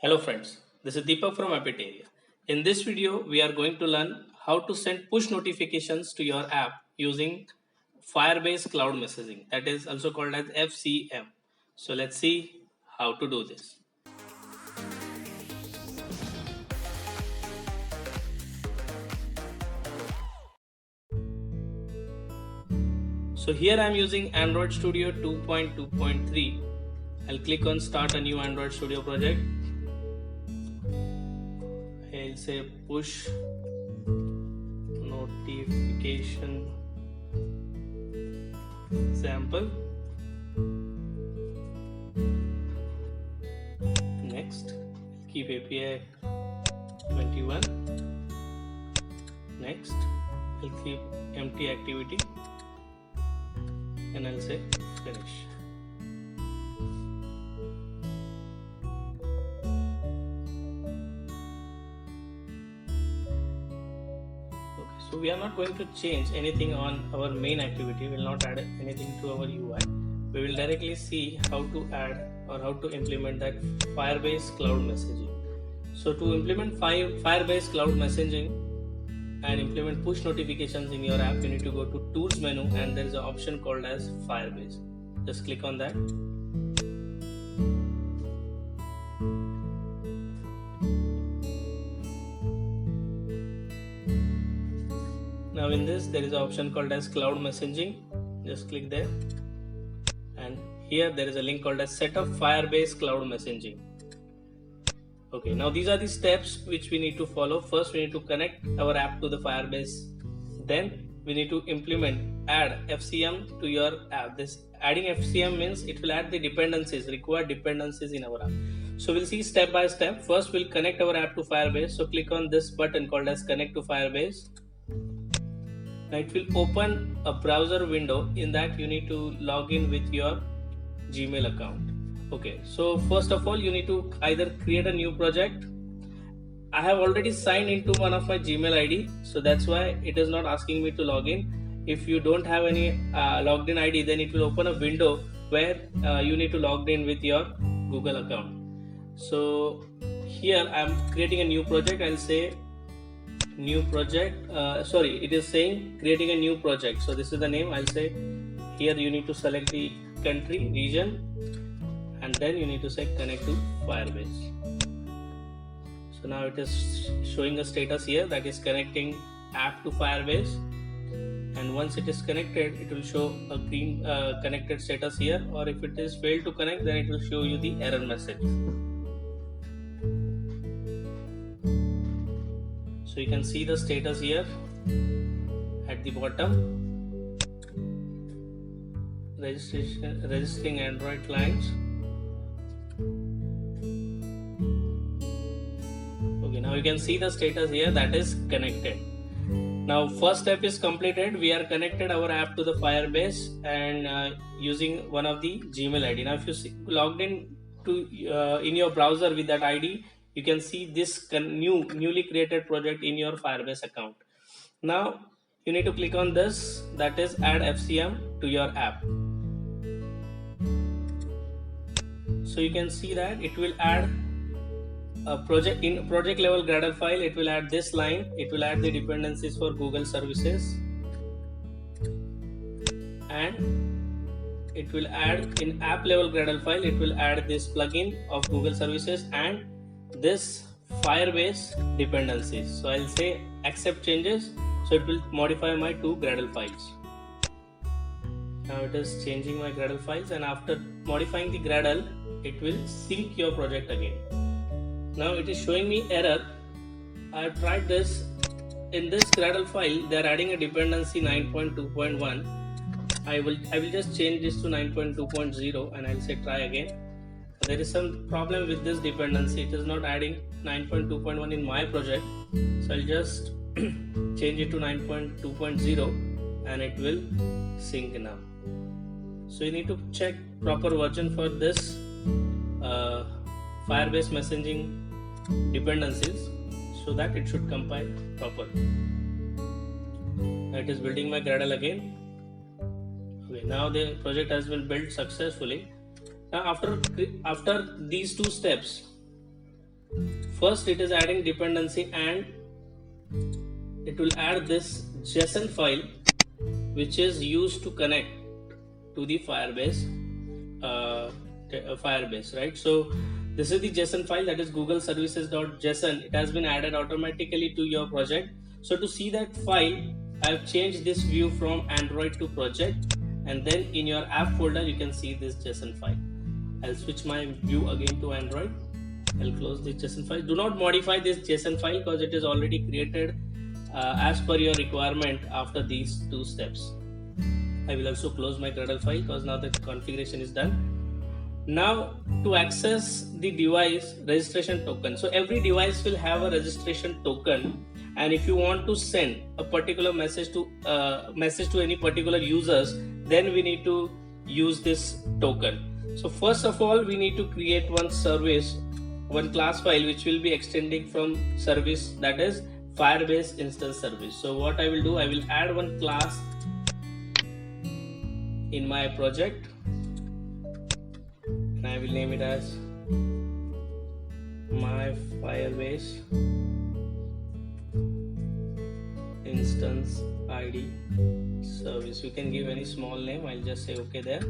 Hello friends, this is Deepak from Appitaria. In this video, we are going to learn how to send push notifications to your app using Firebase Cloud Messaging, that is also called as FCM. So let's see how to do this. So here I am using Android Studio 2.2.3. I'll click on Start a new Android Studio project. I'll say push notification sample. Next, keep API 21. Next, I'll keep empty activity and I'll say finish. So we are not going to change anything on our main activity. We will not add anything to our UI. We will directly see how to add or how to implement that Firebase Cloud Messaging. So to implement Firebase Cloud Messaging and implement push notifications in your app, you need to go to Tools menu and there is an option called as Firebase. Just click on that. Now in this there is an option called as Cloud Messaging. Just click there and here there is a link called as Set up Firebase Cloud Messaging. Okay, now these are the steps which we need to follow. First we need to connect our app to the Firebase. Then we need to add FCM to your app. This adding FCM means it will add the required dependencies in our app. So we'll see step by step. First we'll connect our app to Firebase. So click on this button called as Connect to Firebase. Now it will open a browser window. In that you need to log in with your Gmail account. Okay, so first of all you need to either create a new project. I have already signed into one of my Gmail ID, so that's why it is not asking me to log in. If you don't have any logged in ID, then it will open a window where you need to log in with your Google account. So here I am creating a new project. I'll say new project. It is saying creating a new project. So this is the name. I'll say here you need to select the country, region, and then you need to say connect to Firebase. So now it is showing a status here that is connecting app to Firebase, and once it is connected it will show a green connected status here, or if it is failed to connect then it will show you the error message. So you can see the status here at the bottom. Registering Android clients. Okay, now you can see the status here that is connected. Now first step is completed. We are connected our app to the Firebase and using one of the Gmail ID. Now if you logged in to in your browser with that ID, you can see this newly created project in your Firebase account. Now you need to click on this, that is add FCM to your app. So you can see that it will add a project level Gradle file. It will add this line. It will add the dependencies for Google services, and it will add in app level Gradle file. It will add this plugin of Google services and this Firebase dependencies. So I'll say accept changes. So it will modify my two Gradle files. Now it is changing my Gradle files, and after modifying the Gradle, it will sync your project again. Now it is showing me error. I have tried this. In this Gradle file, they are adding a dependency 9.2.1. I will just change this to 9.2.0 and I'll say try again. There is some problem with this dependency. It is not adding 9.2.1 in my project. So I'll just change it to 9.2.0 and it will sync now. So you need to check proper version for this Firebase messaging dependencies so that it should compile properly. It is building my Gradle again. Okay, now the project has been built successfully. Now after these two steps, First it is adding dependency, and it will add this JSON file which is used to connect to the Firebase, right? So this is the JSON file, that is Google services.json. It has been added automatically to your project. So to see that file, I have changed this view from Android to project, and then in your app folder you can see this JSON file. I'll switch my view again to Android. I'll close this JSON file. Do not modify this JSON file because it is already created as per your requirement after these two steps. I will also close my Gradle file because now the configuration is done. Now to access the device registration token, so every device will have a registration token, and if you want to send a particular message to any particular users, then we need to use this token. So first of all, we need to create one service, one class file which will be extending from service, that is Firebase instance service. So what I will do, I will add one class in my project, and I will name it as my Firebase instance ID service. You can give any small name. I'll just say okay there,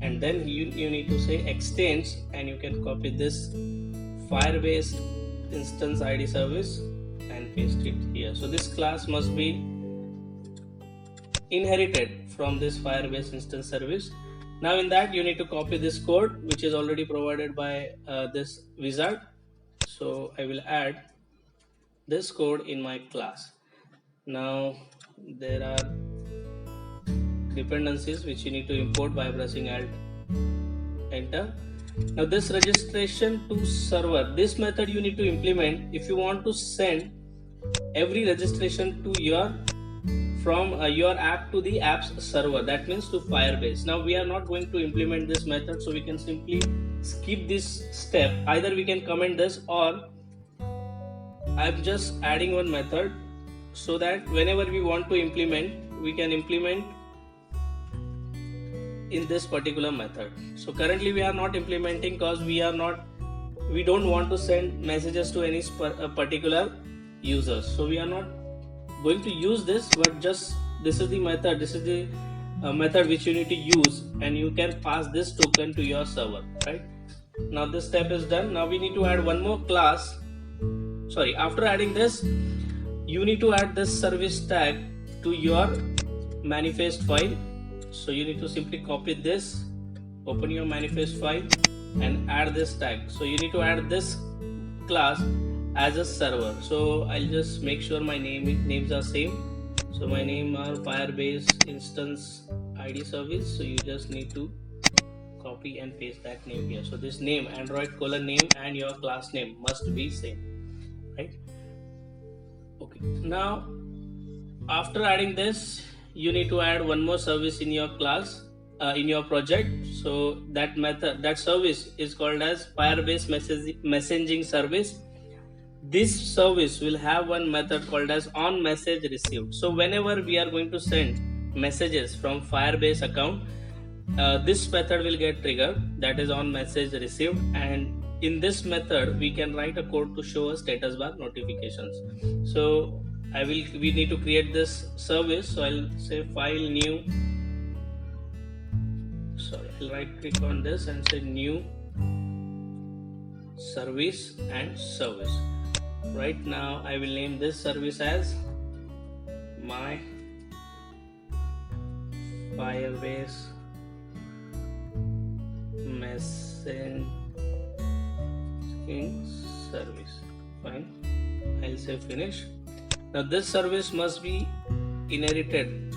and then you need to say extends, and you can copy this Firebase instance ID service and paste it here. So this class must be inherited from this Firebase instance service. Now in that you need to copy this code which is already provided by this wizard. So I will add this code in my class. Now there are dependencies which you need to import by pressing Alt Enter. Now this registration to server, this method you need to implement if you want to send every registration to your from your app to the app's server, that means to Firebase. Now we are not going to implement this method, so we can simply skip this step. Either we can comment this, or I'm just adding one method so that whenever we want to implement, we can implement in this particular method. So currently we are not implementing because we don't want to send messages to any particular users. So we are not going to use this, but just this is the method, method which you need to use, and you can pass this token to your server, right? Now this step is done. Now we need to add one more class. After adding this, you need to add this service tag to your manifest file. So you need to simply copy this, open your manifest file, and add this tag. So you need to add this class as a server. So I'll just make sure my names are same. So my name are Firebase instance ID service. So you just need to copy and paste that name here. So this name, Android name, and your class name must be same, right? Okay. Now after adding this, you need to add one more service in your class, in your project. So that service is called as Firebase messaging service. This service will have one method called as on message received. So whenever we are going to send messages from Firebase account, this method will get triggered, that is on message received, and in this method we can write a code to show a status bar notifications. So we need to create this service. So I'll say file new, I'll right click on this and say new service and service. Right now I will name this service as my Firebase messaging service. Fine, I'll say finish. Now this service must be inherited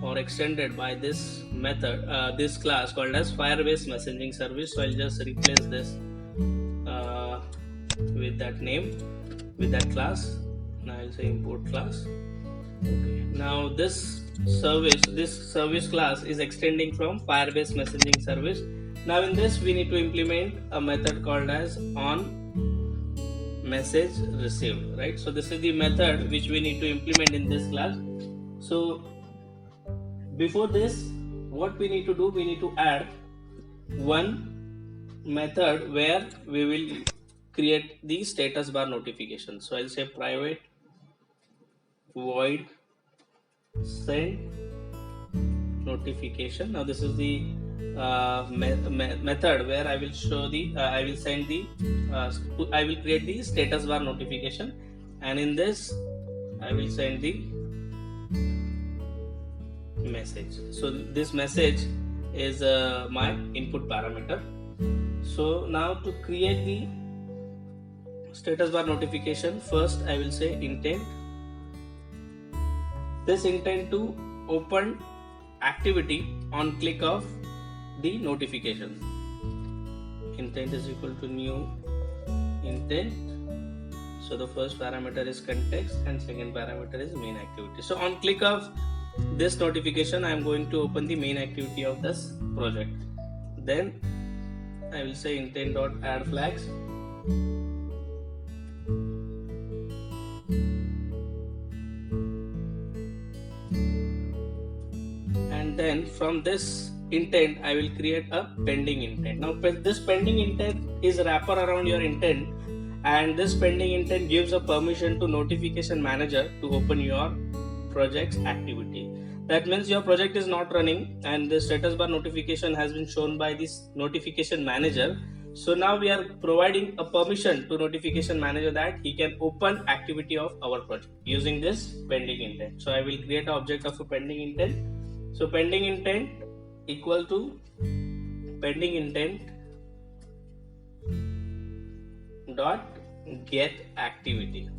or extended by this method, this class called as Firebase messaging service. So I'll just replace this with that name, with that class. Now I'll say import class. Okay. Now this service class is extending from Firebase messaging service. Now in this we need to implement a method called as on message received, right? So this is the method which we need to implement in this class. So before this, what we need to do, we need to add one method where we will create the status bar notification. So I'll say private void send notification. Now this is the method where I will show the I will send the I will create the status bar notification, and in this I will send the message. So this message is my input parameter. So now to create the status bar notification, first I will say intent. This intent to open activity on click of the notification. Intent is equal to new intent. So the first parameter is context and second parameter is main activity. So on click of this notification, I am going to open the main activity of this project. Then I will say intent dot add flags. And then from this intent I will create a pending intent. Now this pending intent is wrapper around your intent, and this pending intent gives a permission to notification manager to open your project's activity. That means your project is not running and the status bar notification has been shown by this notification manager. So now we are providing a permission to notification manager that he can open activity of our project using this pending intent. So I will create an object of a pending intent. So pending intent equal to pending intent dot get activity.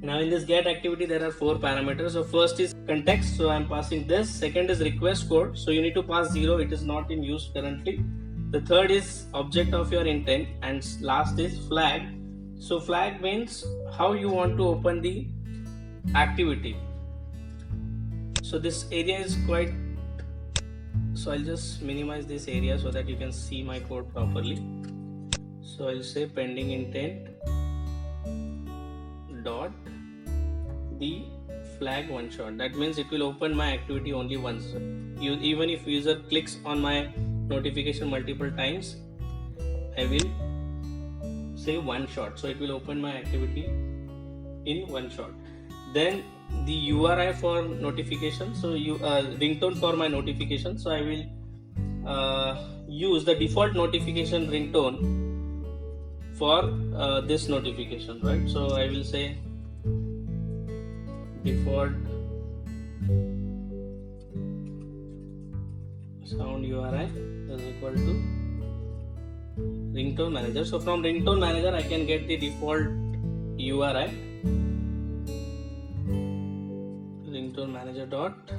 Now in this get activity there are 4 parameters. So first is context, so I am passing this. Second is request code, so you need to pass 0, it is not in use currently. The third is object of your intent, and last is flag. So flag means how you want to open the activity. So this area is quite, so I'll just minimize this area so that you can see my code properly. So I'll say pending intent dot the flag one shot. That means it will open my activity only once. Even if user clicks on my notification multiple times, I will say one shot. So it will open my activity in one shot. Then the URI for notification. So ringtone for my notification. So I will use the default notification ringtone for this notification, right? So I will say default sound URI is equal to ringtone manager. So from ringtone manager I can get the default URI, ringtone manager dot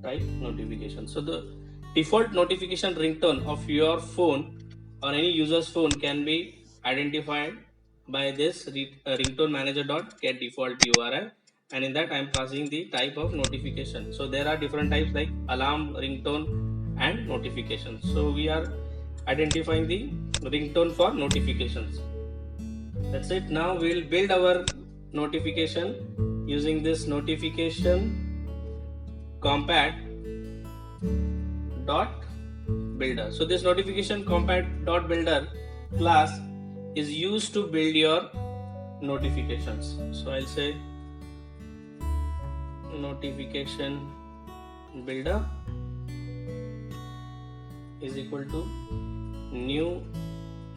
type notification. So the default notification ringtone of your phone or any user's phone can be identified by this ringtone manager dot get default URI, and in that I am passing the type of notification. So there are different types like alarm, ringtone and notifications. So we are identifying the ringtone for notifications. That's it. Now we will build our notification using this notification compat dot builder. So this notification compat dot builder class is used to build your notifications. So I'll say notification builder is equal to new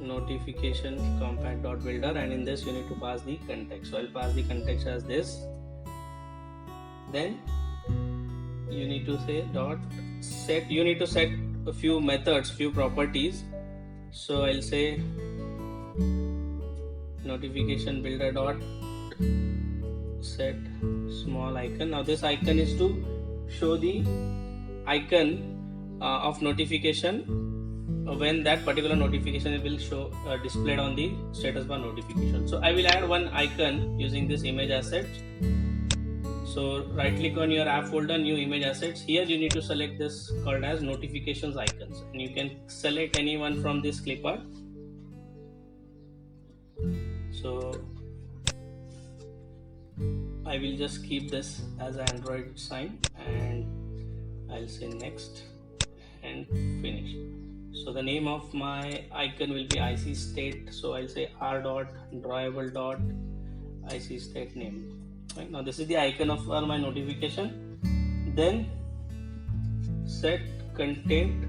notification compat dot builder, and in this you need to pass the context. So I'll pass the context as this. Then you need to say dot set. You need to set a few methods, few properties. So I'll say notification builder dot set small icon. Now this icon is to show the icon of notification when that particular notification will show displayed on the status bar notification. So I will add one icon using this image asset. So right click on your app folder, new image assets. Here you need to select this called as notifications icons, and you can select any one from this clipart. So I will just keep this as an Android sign, and I'll say next and finish. So the name of my icon will be IC state. So I'll say r dot drawable dot IC state name. Right now this is the icon of my notification. Then set content,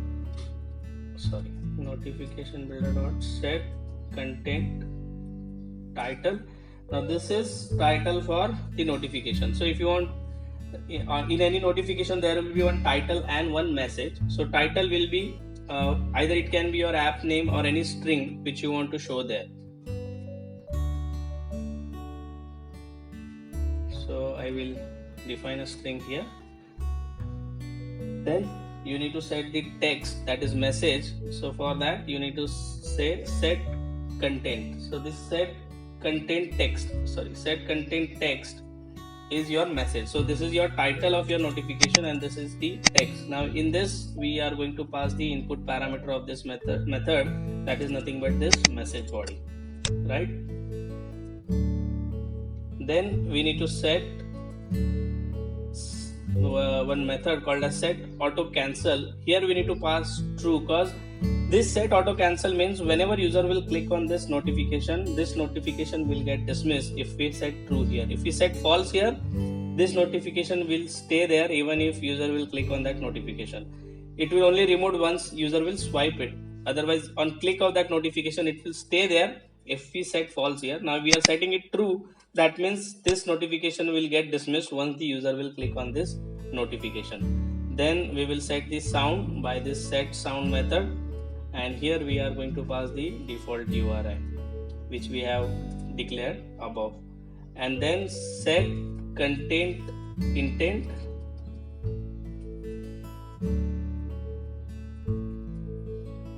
sorry, notification builder dot set content title. Now this is title for the notification. So if you want in any notification there will be one title and one message. So title will be either it can be your app name or any string which you want to show there. So I will define a string here. Then you need to set the text, that is message. So for that you need to say set content. So this set content text is your message. So this is your title of your notification and this is the text. Now in this we are going to pass the input parameter of this method that is nothing but this message body, right? Then we need to set one method called as set auto cancel. Here we need to pass true, because this set auto cancel means whenever user will click on this notification will get dismissed if we set true here. If we set false here, this notification will stay there even if user will click on that notification. It will only remove once user will swipe it. Otherwise on click of that notification it will stay there if we set false here. Now we are setting it true. That means this notification will get dismissed once the user will click on this notification. Then we will set the sound by this set sound method, and here we are going to pass the default URI which we have declared above, and then set content intent.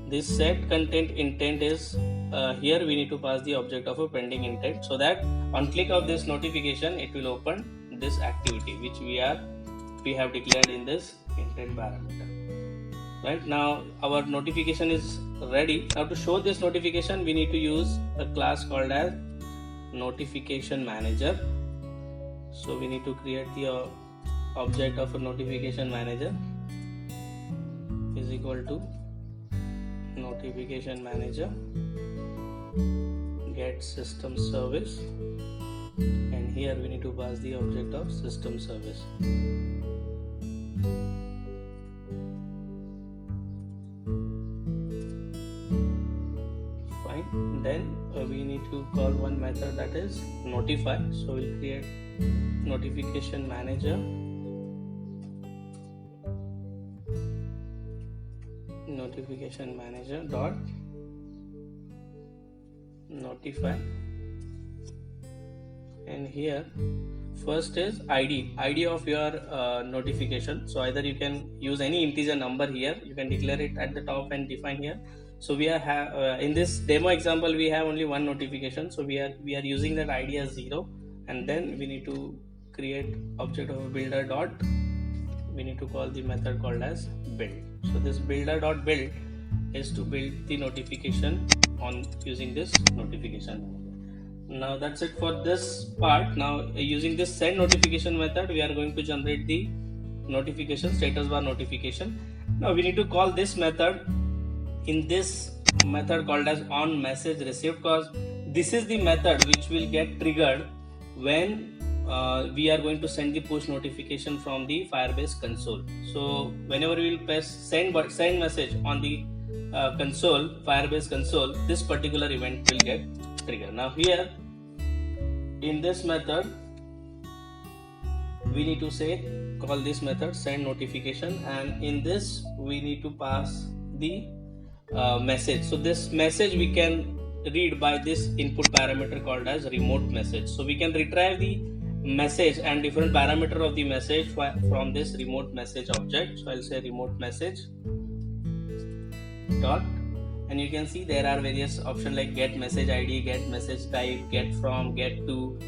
This set content intent is here we need to pass the object of a pending intent, so that on click of this notification it will open this activity which we have declared in this intent parameter. Right now our notification is ready. Now to show this notification we need to use a class called as notification manager. So we need to create the object of a notification manager is equal to notification manager get system service, and here we need to pass the object of system service. Fine. Then we need to call one method that is notify. So we'll create notification manager dot notify, and here first is ID of your notification. So either you can use any integer number here, you can declare it at the top and define here. So we are in this demo example we have only one notification, so we are using that ID as 0, and then we need to create object of a builder dot, we need to call the method called as build. So this builder dot build is to build the notification on using this notification manager. Now that's it for this part. Now using this send notification method we are going to generate the notification status bar notification. Now we need to call this method in this method called as on message received, because this is the method which will get triggered when we are going to send the push notification from the Firebase console. So whenever we will press send message on the console, Firebase console, this particular event will get triggered. Now here in this method we need to call this method send notification, and in this we need to pass the message. So this message we can read by this input parameter called as remote message. So we can retrieve the message and different parameter of the message from this remote message object. So I'll say remote message dot, and you can see there are various options like get message ID, get message type, get from, get to,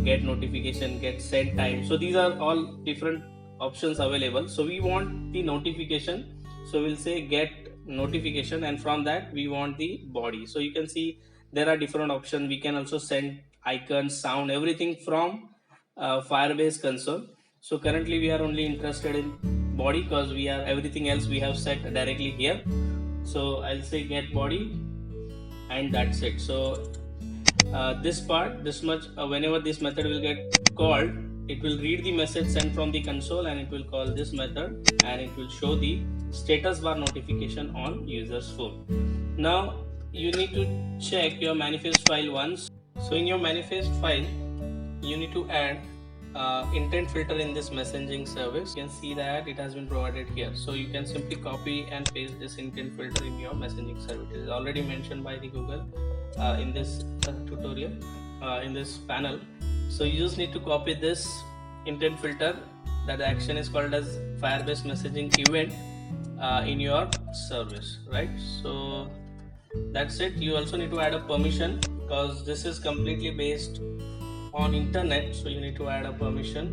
get notification, get send time. So these are all different options available. So we want the notification, so we'll say get notification, and from that we want the body. So you can see there are different options. We can also send icons, sound, everything from Firebase console. So currently we are only interested in body because everything else we have set directly here. So I'll say get body, and that's it. So this part, this much, whenever this method will get called, it will read the message sent from the console and it will call this method, and it will show the status bar notification on user's phone. Now you need to check your manifest file once. So in your manifest file, you need to add intent filter in this messaging service. You can see that it has been provided here. So you can simply copy and paste this intent filter in your messaging service. It is already mentioned by the Google in this tutorial, in this panel. So you just need to copy this intent filter. That action is called as Firebase messaging event in your service, right? So that's it. You also need to add a permission, because this is completely based on internet, so you need to add a permission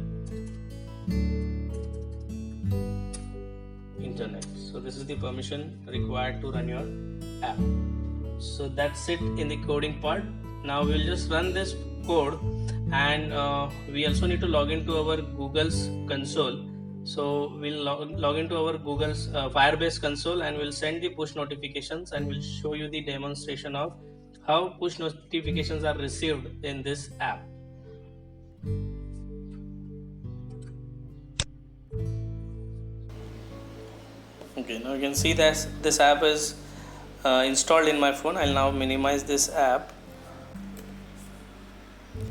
internet. So this is the permission required to run your app. So that's it in the coding part. Now we'll just run this code, and we also need to log into our Google's console. So we'll log into our Google's Firebase console, and we'll send the push notifications, and we'll show you the demonstration of how push notifications are received in this app. Okay, now you can see that this app is installed in my phone. I'll now minimize this app.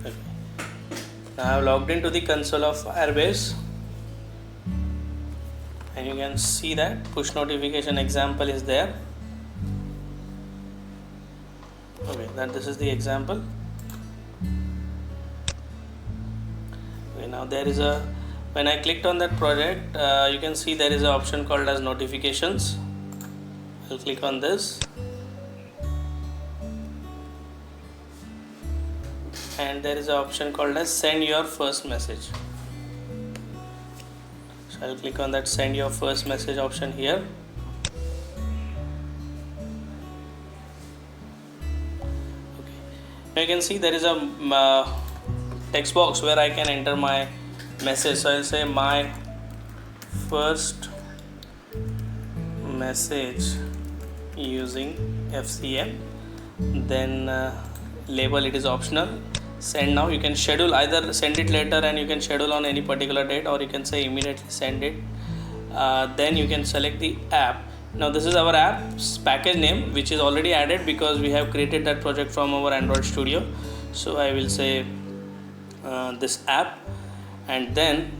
Okay. Now I've logged into the console of Firebase, and you can see that push notification example is there. Okay, then this is the example. Okay, now there is a, when I clicked on that project, you can see there is an option called as notifications. I'll click on this, and there is an option called as send your first message. So I'll click on that send your first message option here. Okay. Now you can see there is a text box where I can enter my message. So I'll say my first message using FCM, then label it is optional, send now. You can schedule, either send it later and you can schedule on any particular date, or you can say immediately send it. Then you can select the app. Now this is our app's package name, which is already added because we have created that project from our Android Studio. So I will say this app, and then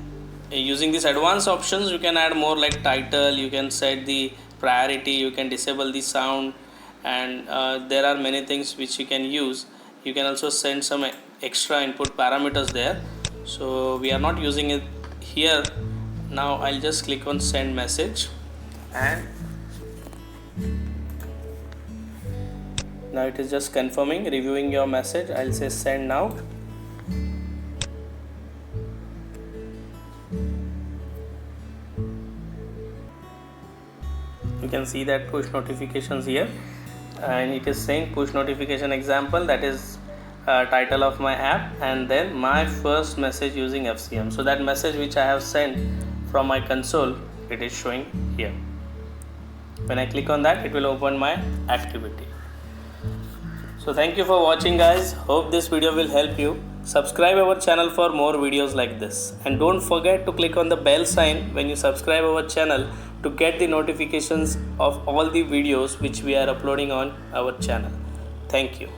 using these advanced options you can add more, like title, you can set the priority, you can disable the sound, and there are many things which you can use. You can also send some extra input parameters there, so we are not using it here. Now I'll just click on send message, and now it is just confirming, reviewing your message. I'll say send now. You can see that push notifications here, and it is saying push notification example, that is title of my app, and then my first message using FCM. So that message which I have sent from my console, it is showing here. When I click on that, it will open my activity. So thank you for watching, guys. Hope this video will help you. Subscribe our channel for more videos like this, and don't forget to click on the bell sign when you subscribe our channel to get the notifications of all the videos which we are uploading on our channel. Thank you.